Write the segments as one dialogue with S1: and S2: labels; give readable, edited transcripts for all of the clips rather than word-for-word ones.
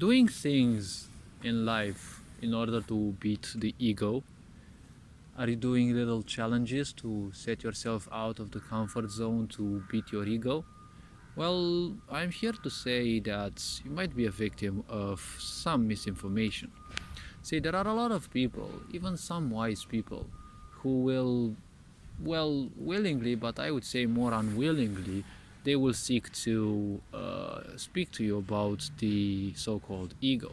S1: doing things in life in order to beat the ego? Are you doing little challenges to set yourself out of the comfort zone to beat your ego? Well, I'm here to say that you might be a victim of some misinformation. See, there are a lot of people, even some wise people, who will, well, willingly, but I would say more unwillingly, they will seek to speak to you about the so-called ego.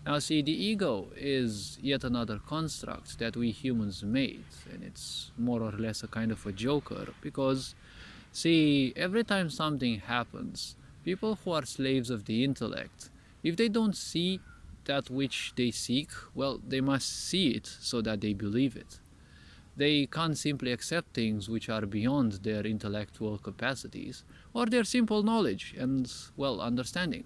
S1: Now, see, the ego is yet another construct that we humans made, and it's more or less a kind of a joker because, see, every time something happens, people who are slaves of the intellect, if they don't see that which they seek, well, they must see it so that they believe it. They can't simply accept things which are beyond their intellectual capacities or their simple knowledge and, well, understanding.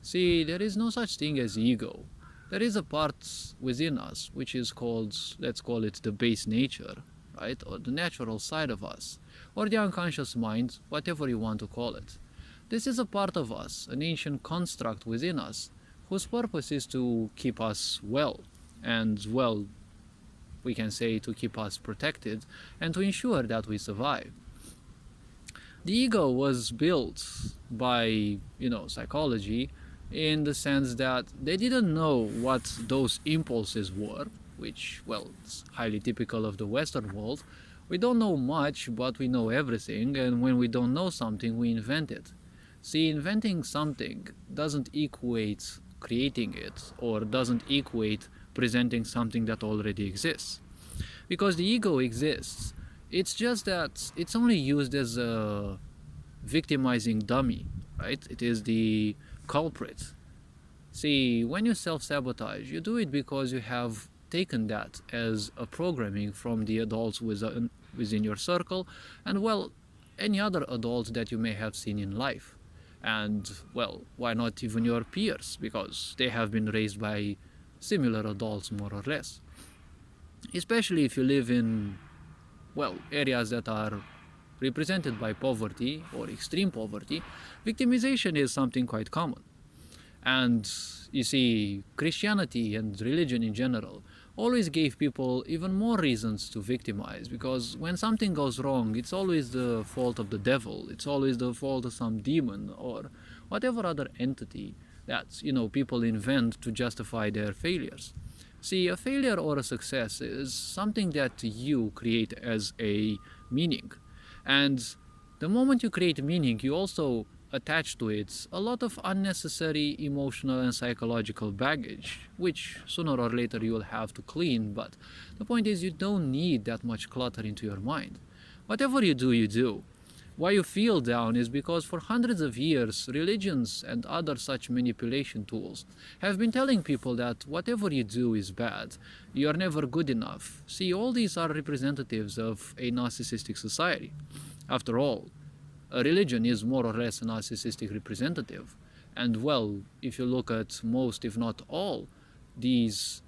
S1: See, there is no such thing as ego. There is a part within us which is called, let's call it the base nature, right? Or the natural side of us, or the unconscious mind, whatever you want to call it. This is a part of us, an ancient construct within us, whose purpose is to keep us well, and, well, we can say to keep us protected and to ensure that we survive. The ego was built by, psychology in the sense that they didn't know what those impulses were, which, well, it's highly typical of the Western world. We don't know much, but we know everything, and when we don't know something, we invent it. See, inventing something doesn't equate creating it, or doesn't equate presenting something that already exists. Because the ego exists, it's just that it's only used as a victimizing dummy, right? It is the culprit. See, when you self-sabotage, you do it because you have taken that as a programming from the adults within your circle and, well, any other adult that you may have seen in life. And, well, why not even your peers, because they have been raised by similar adults more or less. Especially if you live in, well, areas that are represented by poverty or extreme poverty, victimization is something quite common. And you see, Christianity and religion in general always gave people even more reasons to victimize, because when something goes wrong, it's always the fault of the devil, it's always the fault of some demon or whatever other entity that, people invent to justify their failures. See, a failure or a success is something that you create as a meaning. And the moment you create meaning, you also attach to it a lot of unnecessary emotional and psychological baggage, which sooner or later you will have to clean. But the point is, you don't need that much clutter into your mind. Whatever you do, you do. Why you feel down is because for hundreds of years, religions and other such manipulation tools have been telling people that whatever you do is bad, you are never good enough. See, all these are representatives of a narcissistic society. After all, a religion is more or less a narcissistic representative. And, well, if you look at most, if not all, these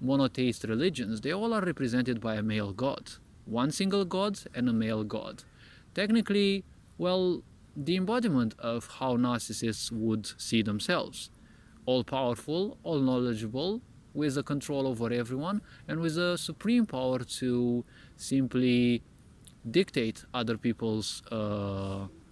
S1: monotheist religions, they all are represented by a male god. One single god and a male god. Technically, well, the embodiment of how narcissists would see themselves. All-powerful, all-knowledgeable, with a control over everyone, and with a supreme power to simply dictate other people's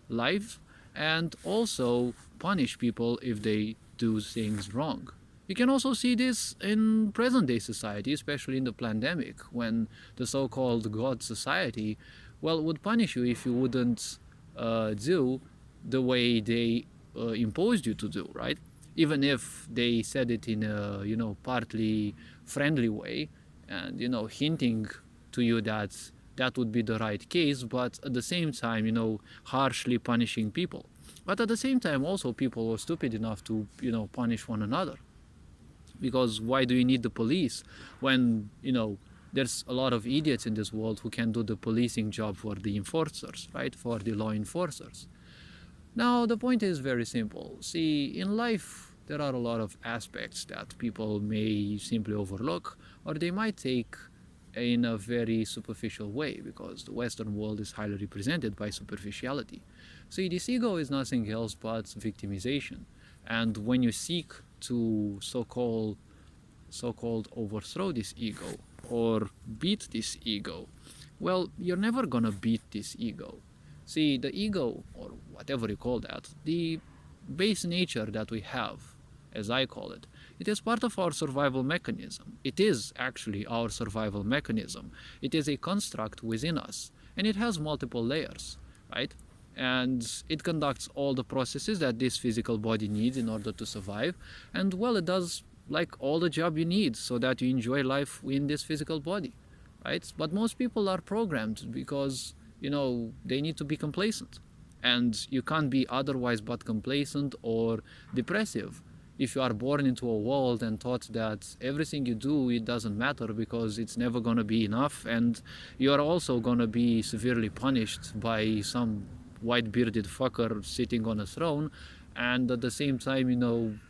S1: life and also punish people if they do things wrong. You can also see this in present-day society, especially in the pandemic, when the so-called God society, well, would punish you if you wouldn't do the way they imposed you to do, right? Even if they said it in a, partly friendly way and, hinting to you that that would be the right case, but at the same time, harshly punishing people. But at the same time, also, people were stupid enough to, punish one another. Because why do you need the police when, there's a lot of idiots in this world who can do the policing job for the enforcers, right? For the law enforcers. Now, the point is very simple. See, in life, there are a lot of aspects that people may simply overlook, or they might take in a very superficial way, because the Western world is highly represented by superficiality. See, this ego is nothing else but victimization. And when you seek to so-called overthrow this ego or beat this ego, well, you're never gonna beat this ego. See, the ego, or whatever you call that, the base nature that we have, as I call it, it is part of our survival mechanism. It is actually our survival mechanism. It is a construct within us, and it has multiple layers, right? And it conducts all the processes that this physical body needs in order to survive. And well, it does like all the job you need so that you enjoy life in this physical body, right? But most people are programmed because, they need to be complacent. And you can't be otherwise but complacent or depressive if you are born into a world and taught that everything you do, it doesn't matter because it's never going to be enough, and you are also going to be severely punished by some white bearded fucker sitting on a throne, and at the same time,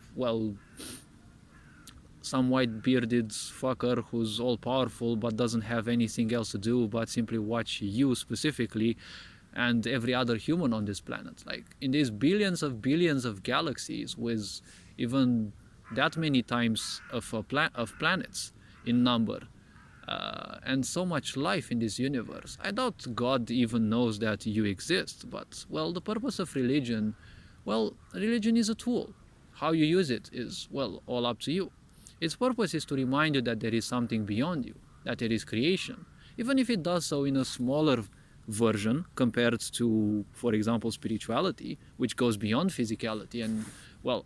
S1: some white bearded fucker who's all powerful but doesn't have anything else to do but simply watch you specifically and every other human on this planet. Like in these billions of galaxies with even that many times of planets in number, and so much life in this universe. I doubt God even knows that you exist, but well, the purpose of religion, religion is a tool. How you use it is, all up to you. Its purpose is to remind you that there is something beyond you, that there is creation, even if it does so in a smaller version compared to, for example, spirituality, which goes beyond physicality and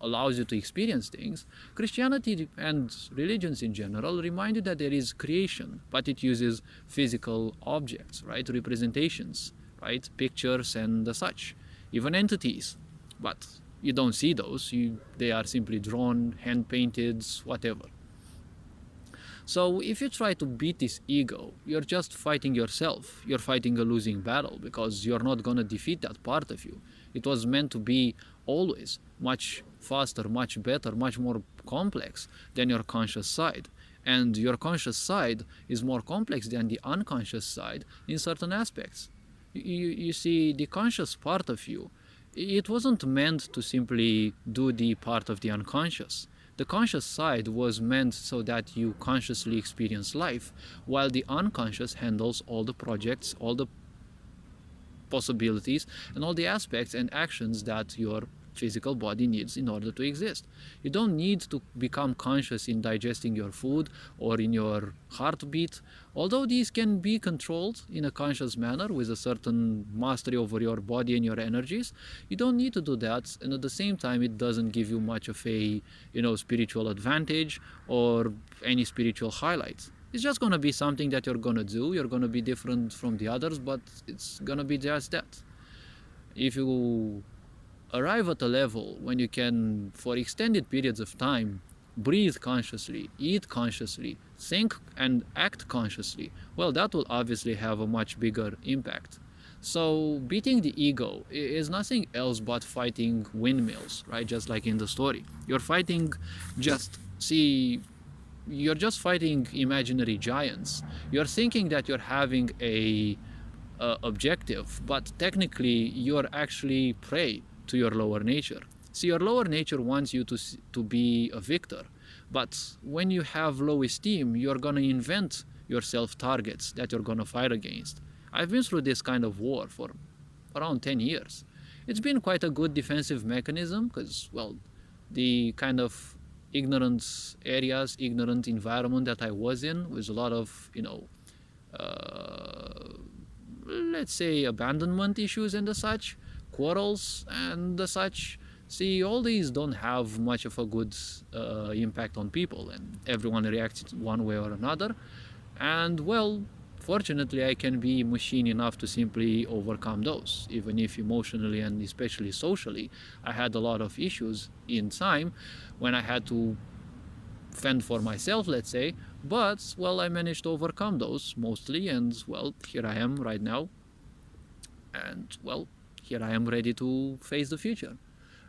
S1: allows you to experience things. Christianity and religions in general remind you that there is creation, but it uses physical objects, right? Representations, right? Pictures and such, even entities. But you don't see those. They are simply drawn, hand painted, whatever. So if you try to beat this ego, you're just fighting yourself. You're fighting a losing battle because you're not going to defeat that part of you. It was meant to be always much faster, much better, much more complex than your conscious side. And your conscious side is more complex than the unconscious side in certain aspects. You see, the conscious part of you, it wasn't meant to simply do the part of the unconscious. The conscious side was meant so that you consciously experience life, while the unconscious handles all the projects, all the possibilities, and all the aspects and actions that your physical body needs in order to exist. You don't need to become conscious in digesting your food or in your heartbeat, although these can be controlled in a conscious manner with a certain mastery over your body and your energies. You don't need to do that, and at the same time it doesn't give you much of a spiritual advantage or any spiritual highlights. It's just going to be something that you're going to do. You're going to be different from the others, but it's going to be just that. If you arrive at a level when you can, for extended periods of time, breathe consciously, eat consciously, think and act consciously, that will obviously have a much bigger impact. So beating the ego is nothing else but fighting windmills, right? Just like in the story. You're fighting you're just fighting imaginary giants. You're thinking that you're having a objective, but technically you're actually prey to your lower nature. See, your lower nature wants you to be a victor, but when you have low esteem, you're going to invent yourself targets that you're going to fight against. I've been through this kind of war for around 10 years. It's been quite a good defensive mechanism because, the kind of ignorant areas, ignorant environment that I was in was a lot of, let's say abandonment issues and such, quarrels and such. See, all these don't have much of a good impact on people, and everyone reacts one way or another. And fortunately, I can be machine enough to simply overcome those, even if emotionally and especially socially, I had a lot of issues in time when I had to fend for myself, let's say. But, I managed to overcome those mostly, and, here I am right now. And, here I am ready to face the future.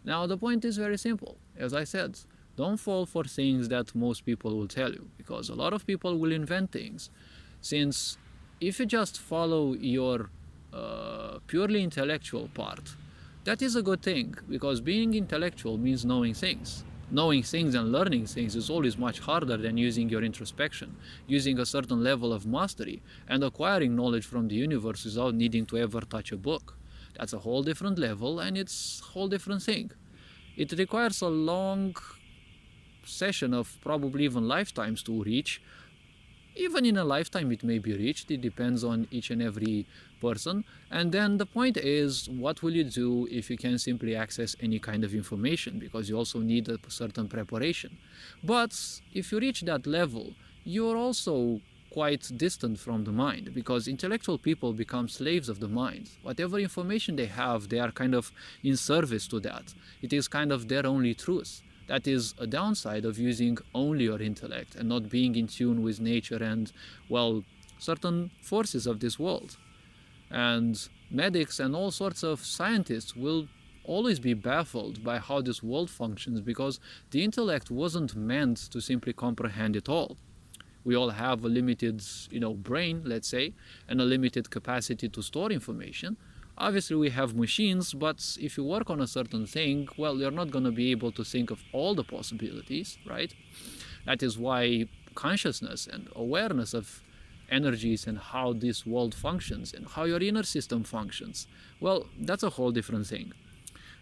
S1: Now, the point is very simple. As I said, don't fall for things that most people will tell you, because a lot of people will invent things. Since if you just follow your purely intellectual part, That is a good thing, because being intellectual means knowing things. Knowing things and learning things is always much harder than using your introspection, using a certain level of mastery, and acquiring knowledge from the universe without needing to ever touch a book. That's a whole different level, and it's a whole different thing. It requires a long session of probably even lifetimes to reach. Even in a lifetime it may be reached, it depends on each and every person. And then the point is, what will you do if you can simply access any kind of information, because you also need a certain preparation. But if you reach that level, you're also quite distant from the mind, because intellectual people become slaves of the mind. Whatever information they have, they are kind of in service to that. It is kind of their only truth. That is a downside of using only your intellect and not being in tune with nature and, well, certain forces of this world. And medics and all sorts of scientists will always be baffled by how this world functions, because the intellect wasn't meant to simply comprehend it all. We all have a limited, brain, let's say, and a limited capacity to store information. Obviously we have machines, but if you work on a certain thing, well, you're not going to be able to think of all the possibilities, right? That is why consciousness and awareness of energies and how this world functions and how your inner system functions, well, that's a whole different thing.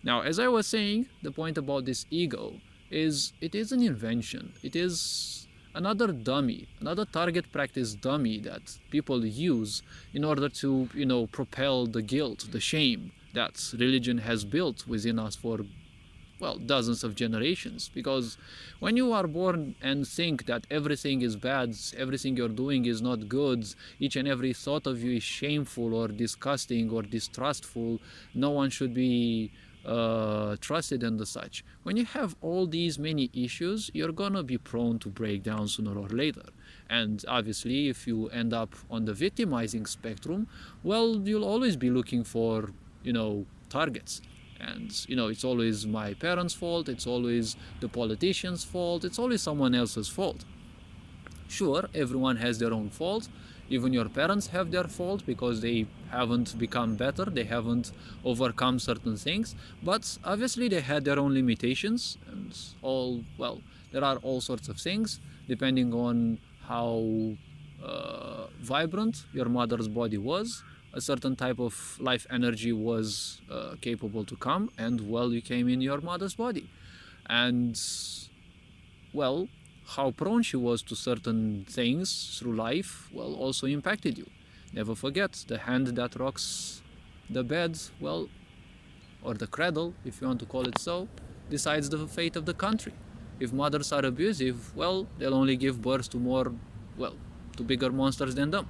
S1: Now, as I was saying, the point about this ego is it is an invention. It is another dummy, another target practice dummy that people use in order to, propel the guilt, the shame that religion has built within us for, well, dozens of generations. Because when you are born and think that everything is bad, everything you're doing is not good, each and every thought of you is shameful or disgusting or distrustful, no one should be trusted and the such. When you have all these many issues, you're gonna be prone to break down sooner or later. And obviously, if you end up on the victimizing spectrum, well, you'll always be looking for, targets. And, it's always my parents' fault, it's always the politician's fault, it's always someone else's fault. Sure, everyone has their own fault. Even your parents have their fault because they haven't become better, they haven't overcome certain things. But obviously they had their own limitations, and there are all sorts of things depending on how vibrant your mother's body was. A certain type of life energy was capable to come, and you came in your mother's body. And how prone she was to certain things through life, also impacted you. Never forget, the hand that rocks the bed, or the cradle, if you want to call it so, decides the fate of the country. If mothers are abusive, they'll only give birth to to bigger monsters than them.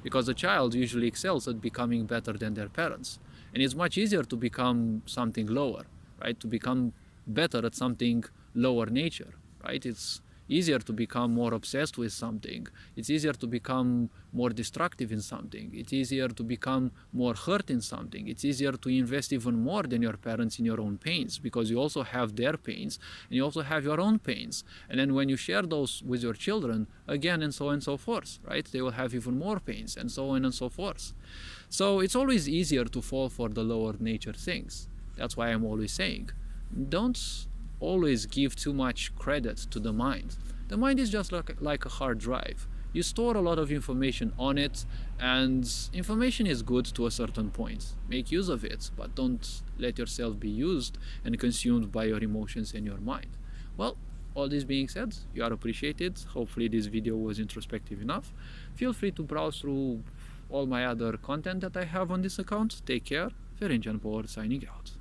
S1: Because a child usually excels at becoming better than their parents. And it's much easier to become something lower, right? To become better at something lower nature, right? It's easier to become more obsessed with something. It's easier to become more destructive in something. It's easier to become more hurt in something. It's easier to invest even more than your parents in your own pains, because you also have their pains and you also have your own pains. And then when you share those with your children, again, and so on and so forth, right? They will have even more pains, and so on and so forth. So it's always easier to fall for the lower nature things. That's why I'm always saying, don't always give too much credit to the mind. The mind is just like a hard drive. You store a lot of information on it, and information is good to a certain point. Make use of it, but don't let yourself be used and consumed by your emotions and your mind. Well, all this being said, you are appreciated. Hopefully this video was introspective enough. Feel free to browse through all my other content that I have on this account. Take care. Ferenc Power signing out.